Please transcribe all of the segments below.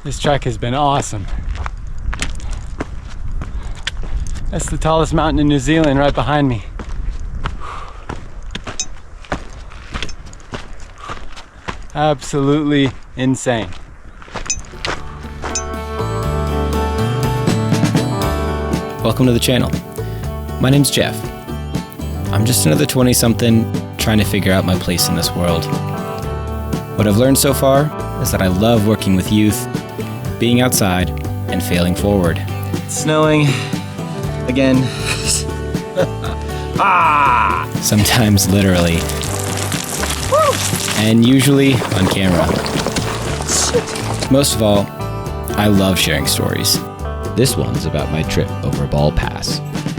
This trek has been awesome. That's the tallest mountain in New Zealand right behind me. Absolutely insane. Welcome to the channel. My name's Jeff. I'm just another 20-something trying to figure out my place in this world. What I've learned so far is that I love working with youth, being outside, and failing forward. It's snowing again. Sometimes literally. And usually on camera. Most of all, I love sharing stories. This one's about my trip over Ball Pass.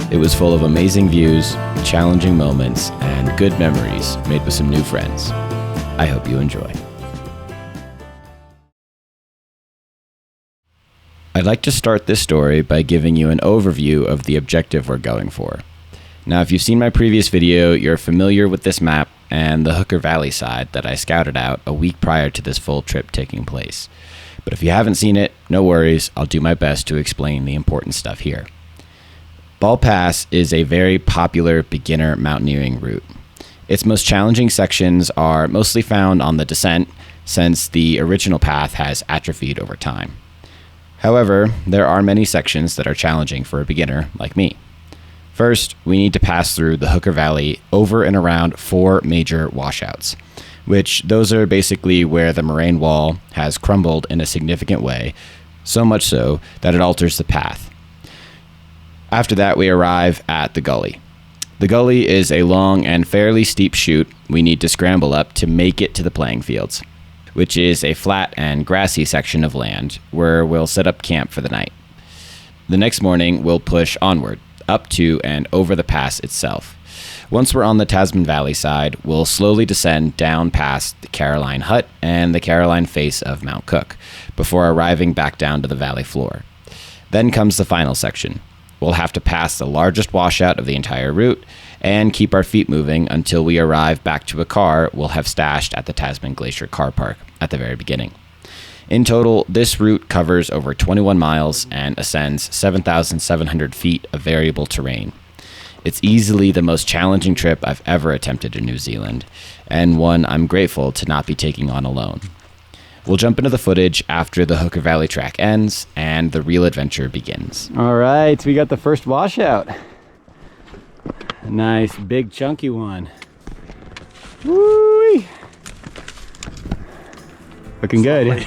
It was full of amazing views, challenging moments, and good memories made with some new friends. I hope you enjoy. I'd like to start this story by giving you an overview of the objective we're going for. Now, if you've seen my previous video, you're familiar with this map and the Hooker Valley side that I scouted out a week prior to this full trip taking place. But if you haven't seen it, no worries, I'll do my best to explain the important stuff here. Ball Pass is a very popular beginner mountaineering route. Its most challenging sections are mostly found on the descent, since the original path has atrophied over time. However, there are many sections that are challenging for a beginner like me. First, we need to pass through the Hooker Valley over and around 4 major washouts, which those are basically where the moraine wall has crumbled in a significant way, so much so that it alters the path. After that, we arrive at the gully. The gully is a long and fairly steep chute we need to scramble up to make it to the playing fields, which is a flat and grassy section of land where we'll set up camp for the night. The next morning, we'll push onward, up to and over the pass itself. Once we're on the Tasman Valley side, we'll slowly descend down past the Caroline Hut and the Caroline face of Mount Cook, before arriving back down to the valley floor. Then comes the final section. We'll have to pass the largest washout of the entire route and keep our feet moving until we arrive back to a car we'll have stashed at the Tasman Glacier Car Park at the very beginning. In total, this route covers over 21 miles and ascends 7,700 feet of variable terrain. It's easily the most challenging trip I've ever attempted in New Zealand, and one I'm grateful to not be taking on alone. We'll jump into the footage after the Hooker Valley track ends and the real adventure begins. All right, we got the first washout. A nice big chunky one. Woo! Looking good.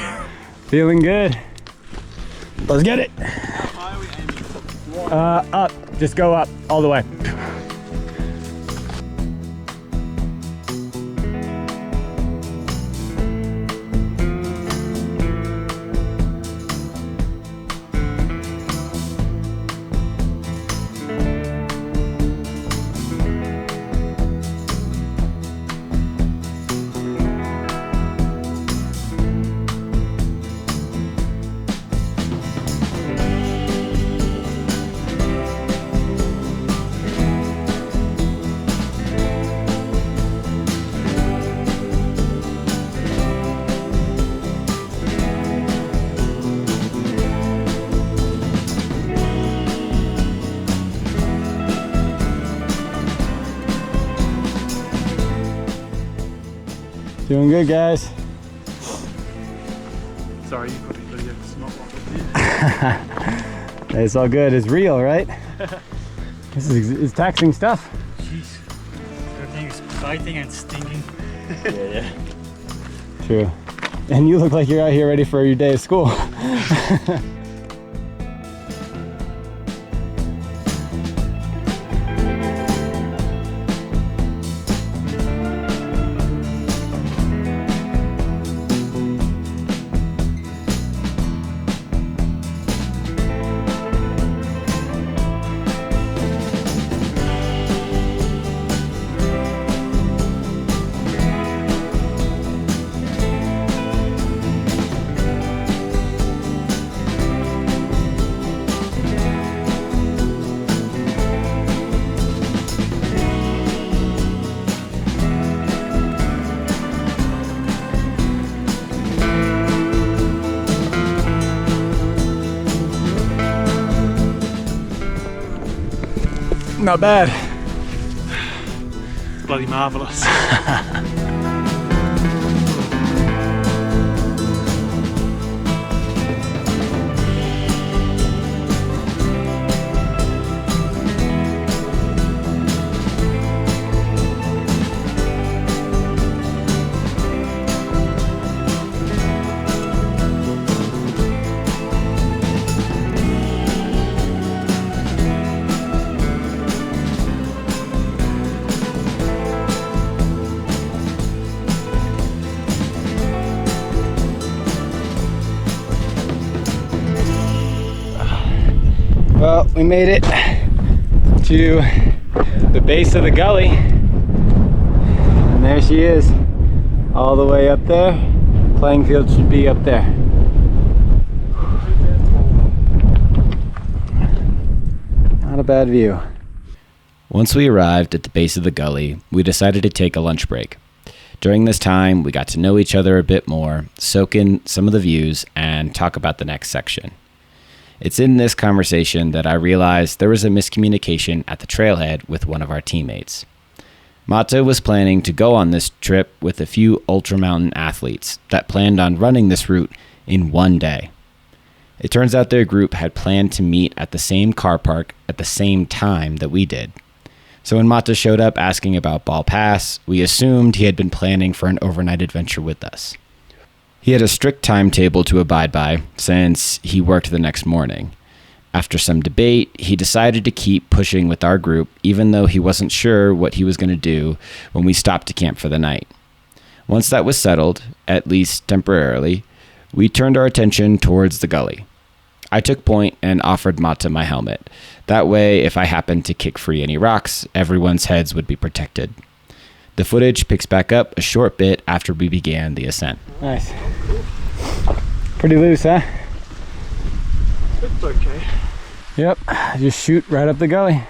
Feeling good. Let's get it. How high are we aiming? Up. Just go up all the way. Doing good, guys. Sorry, you probably got to get the smart. It's all good. It's real, right? This is taxing stuff. Jeez, everything is biting and stinging. Yeah. True. And you look like you're out here ready for your day of school. Not bad. Bloody marvellous. Well, we made it to the base of the gully, and there she is, all the way up there. Playing field should be up there. Not a bad view. Once we arrived at the base of the gully, we decided to take a lunch break. During this time, we got to know each other a bit more, soak in some of the views, and talk about the next section. It's in this conversation that I realized there was a miscommunication at the trailhead with one of our teammates. Mata was planning to go on this trip with a few ultramountain athletes that planned on running this route in one day. It turns out their group had planned to meet at the same car park at the same time that we did. So when Mata showed up asking about Ball Pass, we assumed he had been planning for an overnight adventure with us. He had a strict timetable to abide by since he worked the next morning. After some debate, he decided to keep pushing with our group even though he wasn't sure what he was going to do when we stopped to camp for the night. Once that was settled, at least temporarily, we turned our attention towards the gully. I took point and offered Mata my helmet. That way, if I happened to kick free any rocks, everyone's heads would be protected. The footage picks back up a short bit after we began the ascent. Nice. Pretty loose, huh? It's okay. Yep, just shoot right up the gully.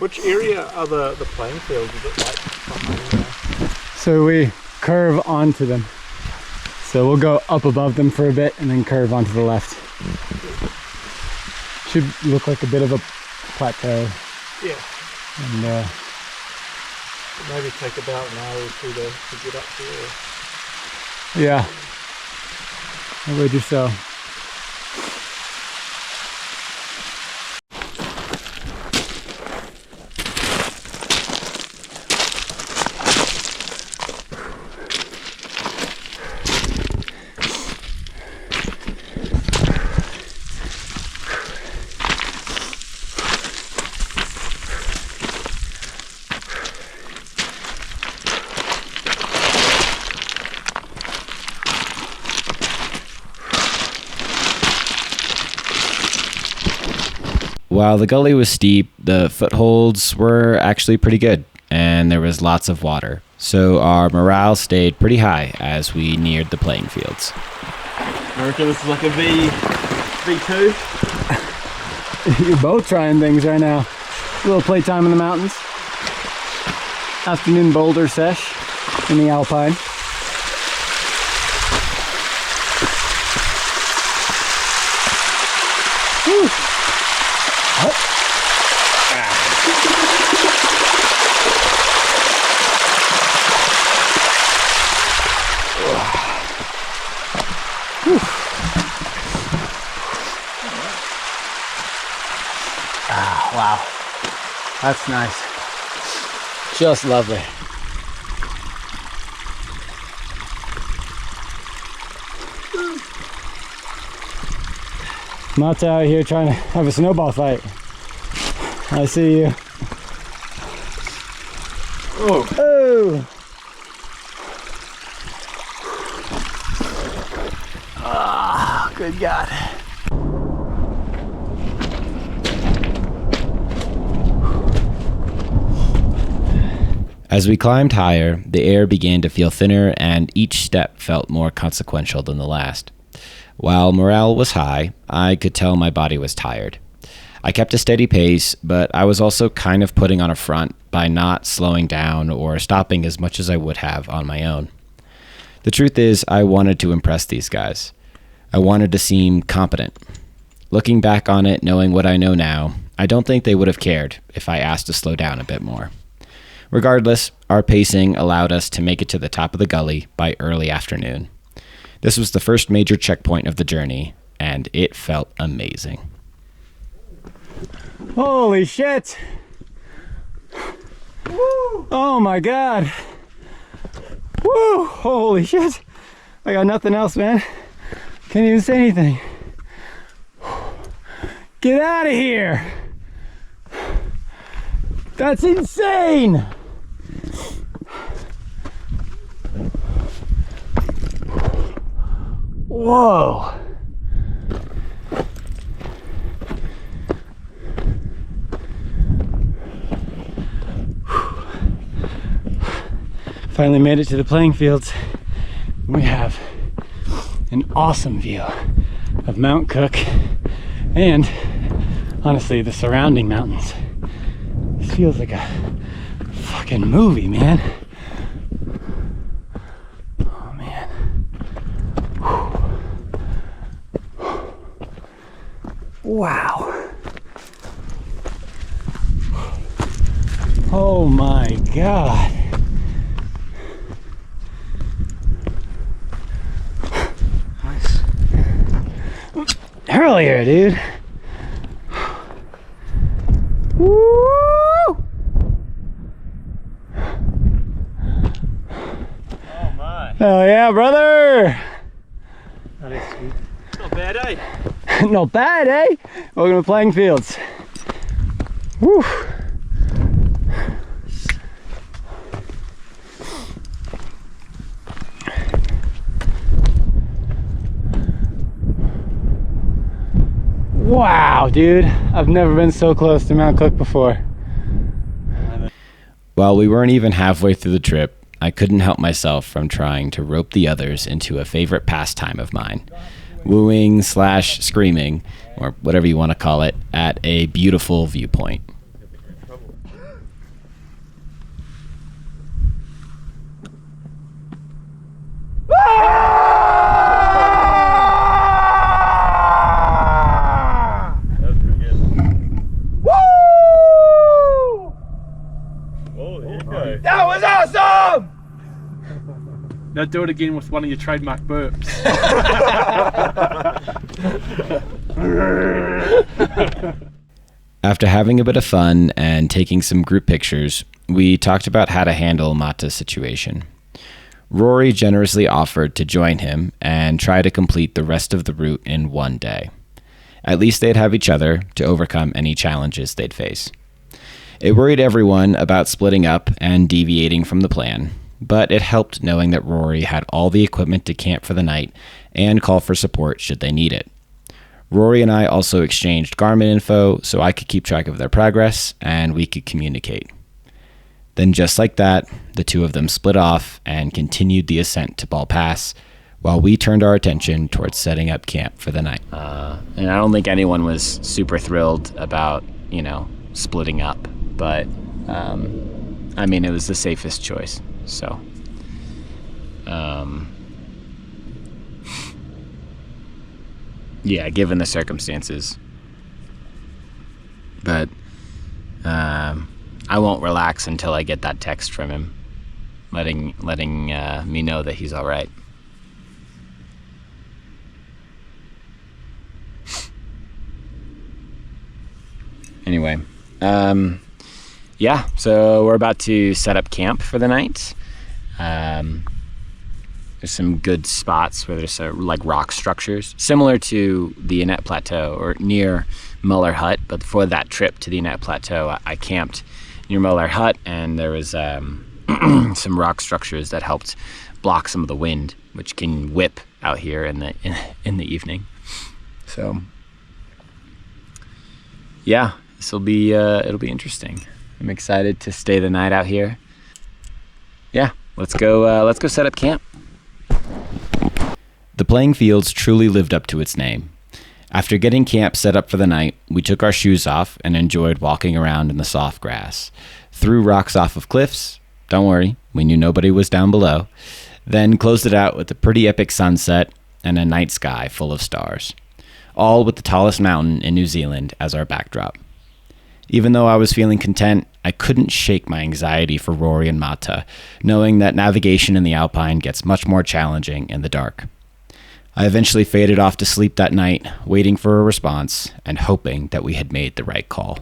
Which area are the playing fields? Is it like behind there? So we curve onto them. So we'll go up above them for a bit and then curve onto the left. Should look like a bit of a plateau. Yeah. And Maybe take about an hour or two to get up here. yeah, I would do so. While the gully was steep, the footholds were actually pretty good, and there was lots of water. So our morale stayed pretty high as we neared the playing fields. I reckon this is like a V2. You're both trying things right now. A little playtime in the mountains. Afternoon boulder sesh in the Alpine. Whew. Wow, that's nice. Just lovely. Mata out here trying to have a snowball fight. I see you. Oh. Oh! Ah, good God. As we climbed higher, the air began to feel thinner and each step felt more consequential than the last. While morale was high, I could tell my body was tired. I kept a steady pace, but I was also kind of putting on a front by not slowing down or stopping as much as I would have on my own. The truth is, I wanted to impress these guys. I wanted to seem competent. Looking back on it, knowing what I know now, I don't think they would have cared if I asked to slow down a bit more. Regardless, our pacing allowed us to make it to the top of the gully by early afternoon. This was the first major checkpoint of the journey, and it felt amazing. Holy shit! Woo! Oh my god! Woo! Holy shit! I got nothing else, man. Can't even say anything. Get out of here! That's insane! Whoa! Finally made it to the playing fields. We have an awesome view of Mount Cook and honestly the surrounding mountains. This feels like a fucking movie, man. Oh man. Wow. Oh my god. Nice. Earlier, dude. Woo! Oh my. Oh yeah, brother! That is sweet. Not bad, eh? Not bad, eh? Welcome to playing fields. Woo! Wow, dude. I've never been so close to Mount Cook before. While we weren't even halfway through the trip, I couldn't help myself from trying to rope the others into a favorite pastime of mine. Wooing / screaming, or whatever you want to call it, at a beautiful viewpoint. That was pretty good. Woo! Oh, here you go. That was awesome! Now do it again with one of your trademark burps. After having a bit of fun and taking some group pictures, we talked about how to handle Mata's situation. Rory generously offered to join him and try to complete the rest of the route in one day. At least they'd have each other to overcome any challenges they'd face. It worried everyone about splitting up and deviating from the plan, but it helped knowing that Rory had all the equipment to camp for the night and call for support should they need it. Rory and I also exchanged Garmin info so I could keep track of their progress and we could communicate. Then just like that, the two of them split off and continued the ascent to Ball Pass while we turned our attention towards setting up camp for the night. And I don't think anyone was super thrilled about, splitting up, but it was the safest choice. So, yeah, given the circumstances. But I won't relax until I get that text from him, letting me know that he's all right. Anyway, yeah, so we're about to set up camp for the night. There's some good spots where there's like rock structures, similar to the Ehekatl Plateau or near Muller Hut. But before that trip to the Ehekatl Plateau, I camped near Muller Hut, and there was some rock structures that helped block some of the wind, which can whip out here in the evening. So, yeah, it'll be interesting. I'm excited to stay the night out here. Yeah, let's go set up camp. The playing fields truly lived up to its name. After getting camp set up for the night, we took our shoes off and enjoyed walking around in the soft grass, threw rocks off of cliffs. Don't worry, we knew nobody was down below. Then closed it out with a pretty epic sunset and a night sky full of stars, all with the tallest mountain in New Zealand as our backdrop. Even though I was feeling content, I couldn't shake my anxiety for Rory and Mata, knowing that navigation in the Alpine gets much more challenging in the dark. I eventually faded off to sleep that night, waiting for a response and hoping that we had made the right call.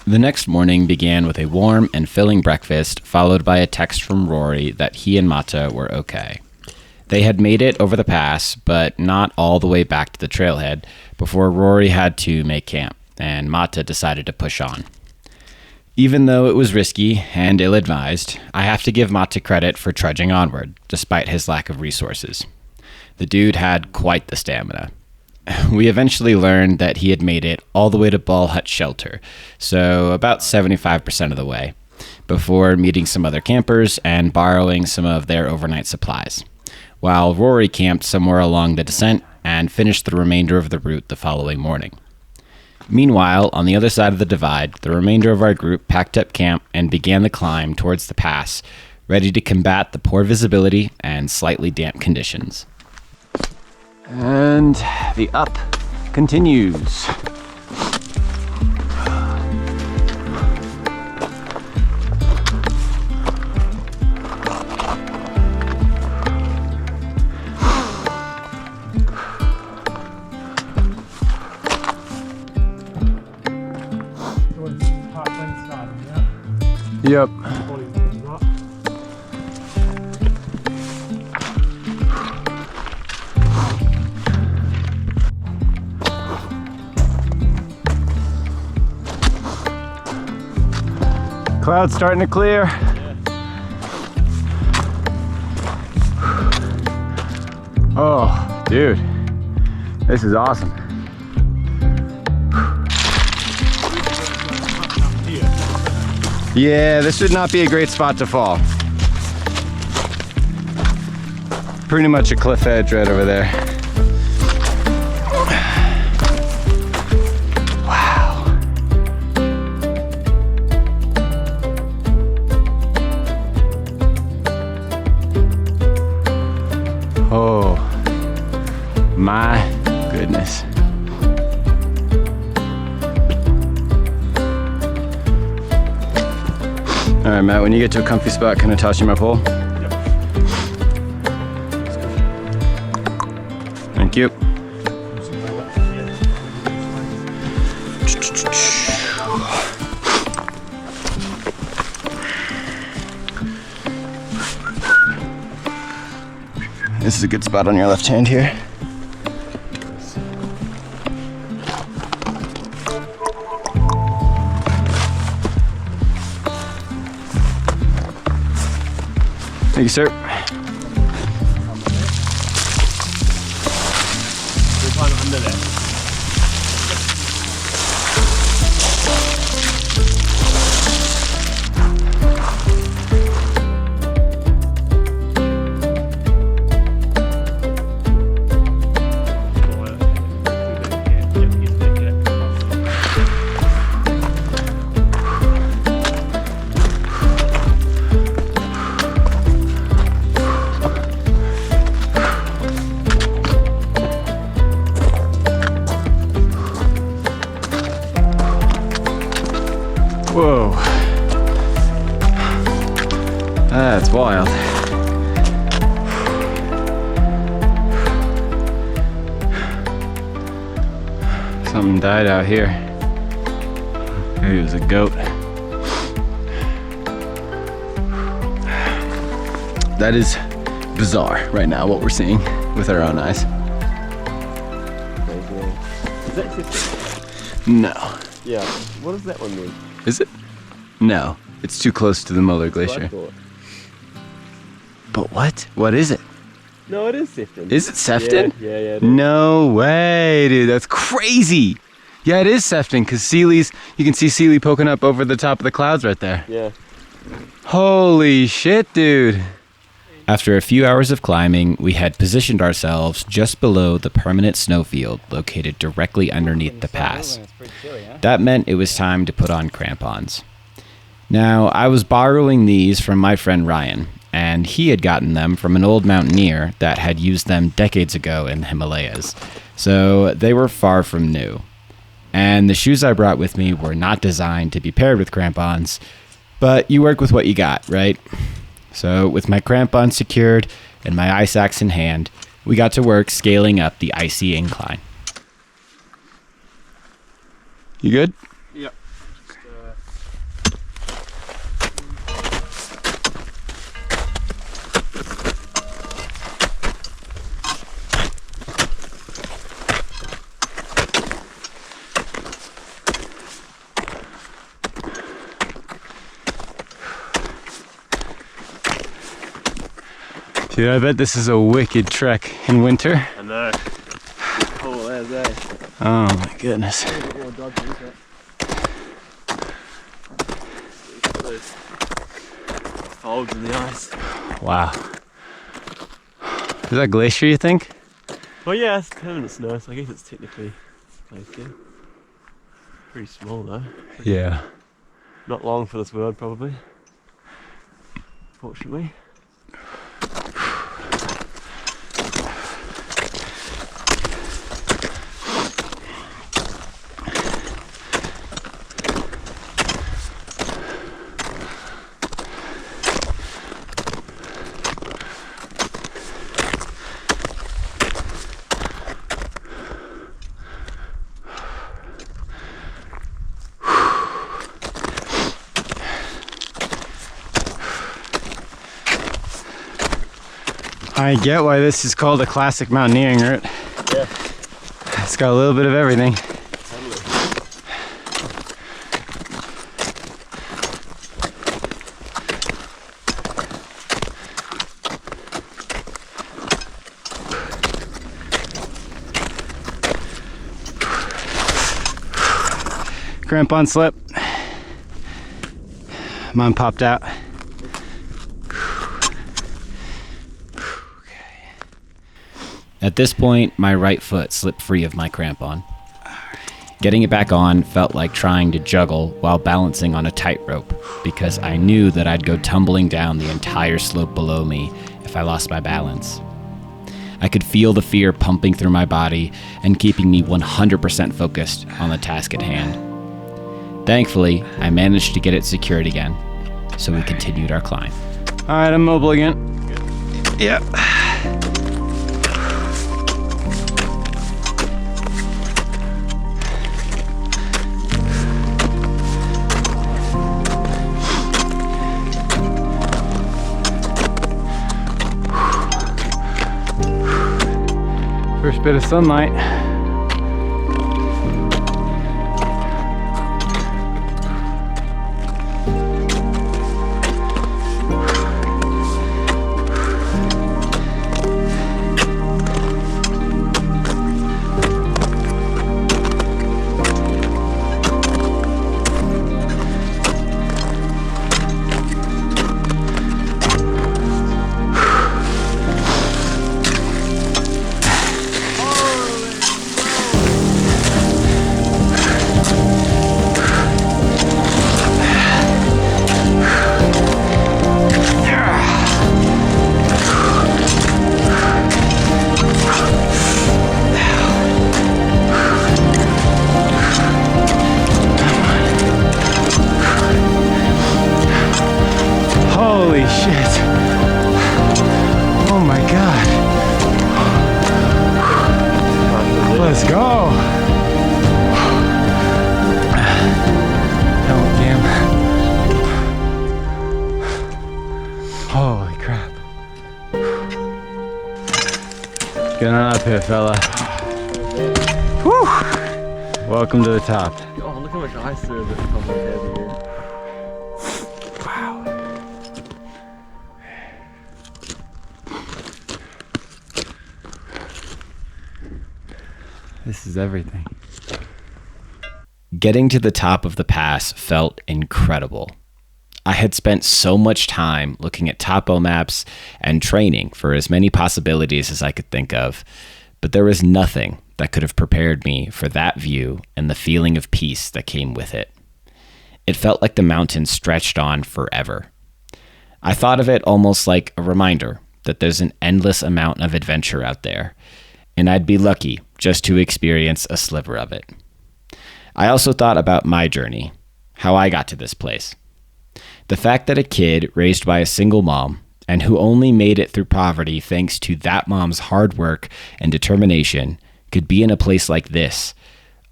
The next morning began with a warm and filling breakfast, followed by a text from Rory that he and Mata were okay. They had made it over the pass, but not all the way back to the trailhead, before Rory had to make camp, and Mata decided to push on. Even though it was risky and ill-advised, I have to give Mata credit for trudging onward, despite his lack of resources. The dude had quite the stamina. We eventually learned that he had made it all the way to Ball Hut Shelter, so about 75% of the way, before meeting some other campers and borrowing some of their overnight supplies, while Rory camped somewhere along the descent and finished the remainder of the route the following morning. Meanwhile, on the other side of the divide, the remainder of our group packed up camp and began the climb towards the pass, ready to combat the poor visibility and slightly damp conditions. And the up continues. Yep. Clouds starting to clear. Oh, dude, this is awesome. Yeah, this would not be a great spot to fall. Pretty much a cliff edge right over there. Oh, my goodness. All right, Matt, when you get to a comfy spot, can I toss you my pole? Yep. Thank you. This is a good spot on your left hand here. Thank you, sir. We'll climb under there. Whoa. That's wild. Something died out here. Maybe it was a goat. That is bizarre right now, what we're seeing with our own eyes. Is that sister? No. Yeah. What does that one mean? Is it? No. It's too close to the Muller Glacier. But what? What is it? No, it is Sefton. Is it Sefton? Yeah, it is. No way, dude. That's crazy. Yeah, it is Sefton because Sealy's, you can see Sealy poking up over the top of the clouds right there. Yeah. Holy shit, dude. After a few hours of climbing, we had positioned ourselves just below the permanent snowfield located directly underneath the pass. That meant it was time to put on crampons. Now, I was borrowing these from my friend Ryan, and he had gotten them from an old mountaineer that had used them decades ago in the Himalayas, so they were far from new. And the shoes I brought with me were not designed to be paired with crampons, but you work with what you got, right? So with my crampons secured and my ice axe in hand, we got to work scaling up the icy incline. You good? Yep. Dude, I bet this is a wicked trek in winter. I know. Oh, there's there. Oh my goodness. Folds in the ice. Wow. Is that glacier, you think? Well, yeah, it's permanent snow, so I guess it's technically glacier. Pretty small though. Yeah. Not long for this world, probably. Fortunately. I get why this is called a classic mountaineering route. Yeah. It's got a little bit of everything. Crampon slip. Mine popped out. At this point, my right foot slipped free of my crampon. Getting it back on felt like trying to juggle while balancing on a tightrope, because I knew that I'd go tumbling down the entire slope below me if I lost my balance. I could feel the fear pumping through my body and keeping me 100% focused on the task at hand. Thankfully, I managed to get it secured again, so we continued our climb. All right, I'm mobile again. Good. Yep. First bit of sunlight. Holy shit. Oh my god. Let's go. Oh, damn. Holy crap. Get on up here, fella. Whew. Welcome to the top. Oh, look how much ice there is at the top of the head here. Wow. This is everything. Getting to the top of the pass felt incredible. I had spent so much time looking at topo maps and training for as many possibilities as I could think of, but there was nothing that could have prepared me for that view and the feeling of peace that came with it. It felt like the mountains stretched on forever. I thought of it almost like a reminder that there's an endless amount of adventure out there, and I'd be lucky just to experience a sliver of it. I also thought about my journey, how I got to this place. The fact that a kid raised by a single mom and who only made it through poverty thanks to that mom's hard work and determination could be in a place like this,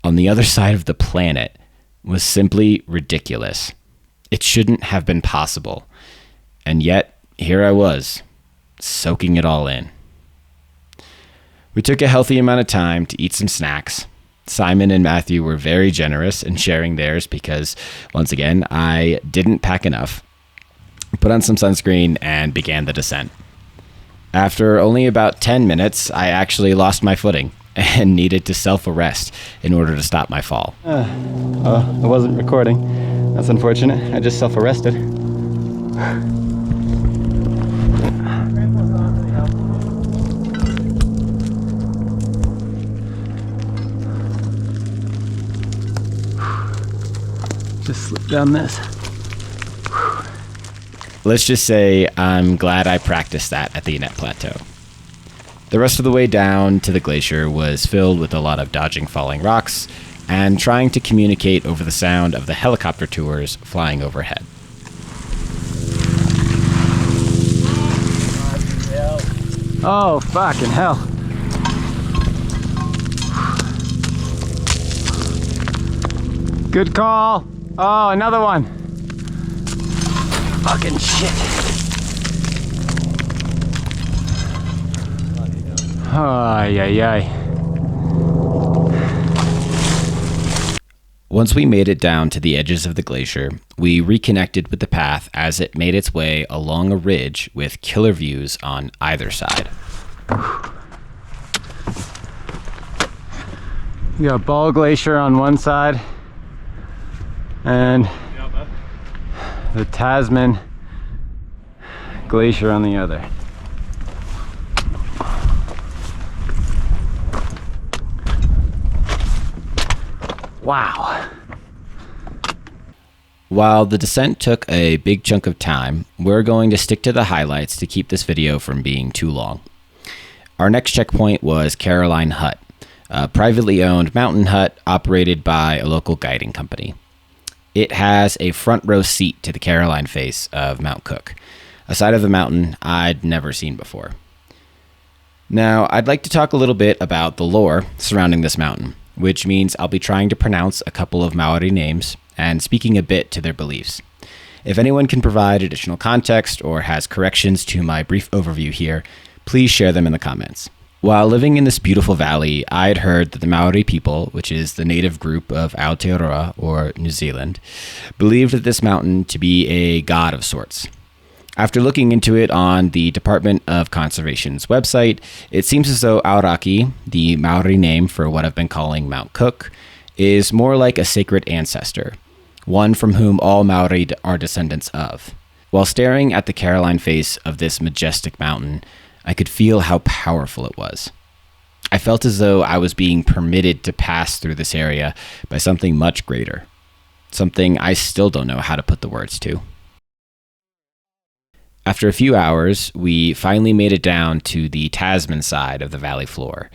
on the other side of the planet, was simply ridiculous. It shouldn't have been possible. And yet, here I was, soaking it all in. We took a healthy amount of time to eat some snacks. Simon and Matthew were very generous in sharing theirs because, once again, I didn't pack enough. Put on some sunscreen and began the descent. After only about 10 minutes, I actually lost my footing and needed to self-arrest in order to stop my fall. I wasn't recording. That's unfortunate. I just self-arrested. Just slip down this. Let's just say I'm glad I practiced that at the Annette Plateau. The rest of the way down to the glacier was filled with a lot of dodging falling rocks and trying to communicate over the sound of the helicopter tours flying overhead. Oh, fucking hell. Good call. Oh, another one. Fucking shit. Ay, ay, ay. Once we made it down to the edges of the glacier, we reconnected with the path as it made its way along a ridge with killer views on either side. We got Ball Glacier on one side and the Tasman Glacier on the other. Wow. While the descent took a big chunk of time, we're going to stick to the highlights to keep this video from being too long. Our next checkpoint was Caroline Hut, a privately owned mountain hut operated by a local guiding company. It has a front row seat to the Caroline face of Mount Cook, a side of the mountain I'd never seen before. Now, I'd like to talk a little bit about the lore surrounding this mountain, which means I'll be trying to pronounce a couple of Maori names and speaking a bit to their beliefs. If anyone can provide additional context or has corrections to my brief overview here, please share them in the comments. While living in this beautiful valley, I had heard that the Maori people, which is the native group of Aotearoa or New Zealand, believed that this mountain to be a god of sorts. After looking into it on the Department of Conservation's website, it seems as though Aoraki, the Maori name for what I've been calling Mount Cook, is more like a sacred ancestor, one from whom all Maori are descendants of. While staring at the Caroline face of this majestic mountain, I could feel how powerful it was. I felt as though I was being permitted to pass through this area by something much greater, something I still don't know how to put the words to. After a few hours, we finally made it down to the Tasman side of the valley floor,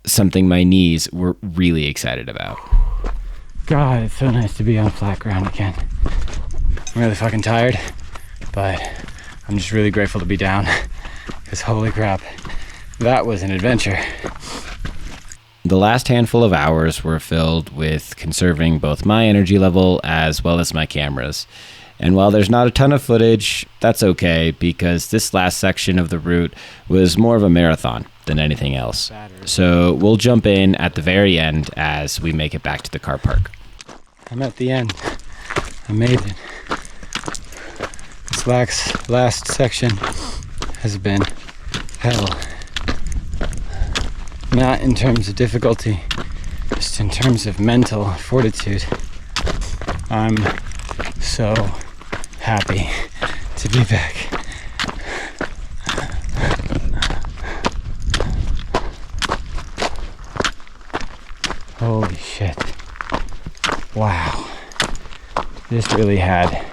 something my knees were really excited about. God, it's so nice to be on flat ground again. I'm really fucking tired, but I'm just really grateful to be down, because holy crap, that was an adventure. The last handful of hours were filled with conserving both my energy level as well as my cameras. And while there's not a ton of footage, that's okay, because this last section of the route was more of a marathon than anything else. So we'll jump in at the very end as we make it back to the car park. I'm at the end. I made it. This last section has been hell. Not in terms of difficulty, just in terms of mental fortitude. I'm so happy to be back. Holy shit. Wow. This really had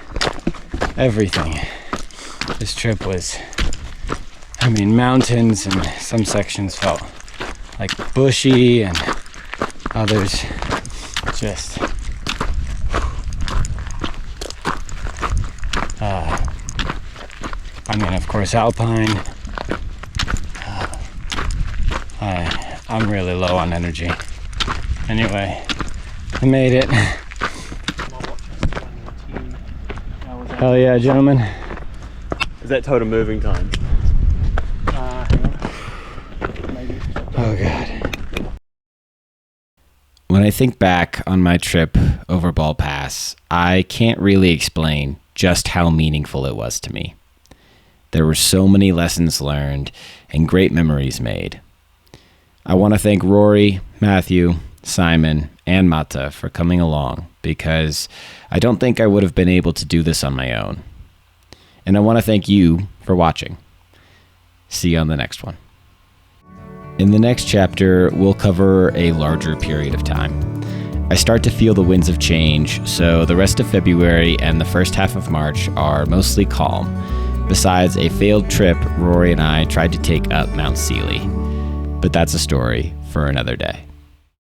everything. This trip was, mountains, and some sections felt like bushy, and others just of course alpine. I'm really low on energy. Anyway, I made it. Hell yeah, gentlemen. Is that total moving time? Maybe. Oh god. When I think back on my trip over Ball Pass, I can't really explain just how meaningful it was to me. There were so many lessons learned and great memories made. I want to thank Rory, Matthew, Simon, and Mata for coming along, because I don't think I would have been able to do this on my own. And I want to thank you for watching. See you on the next one. In the next chapter, we'll cover a larger period of time. I start to feel the winds of change, so the rest of February and the first half of March are mostly calm, besides a failed trip Rory and I tried to take up Mount Sealy. But that's a story for another day.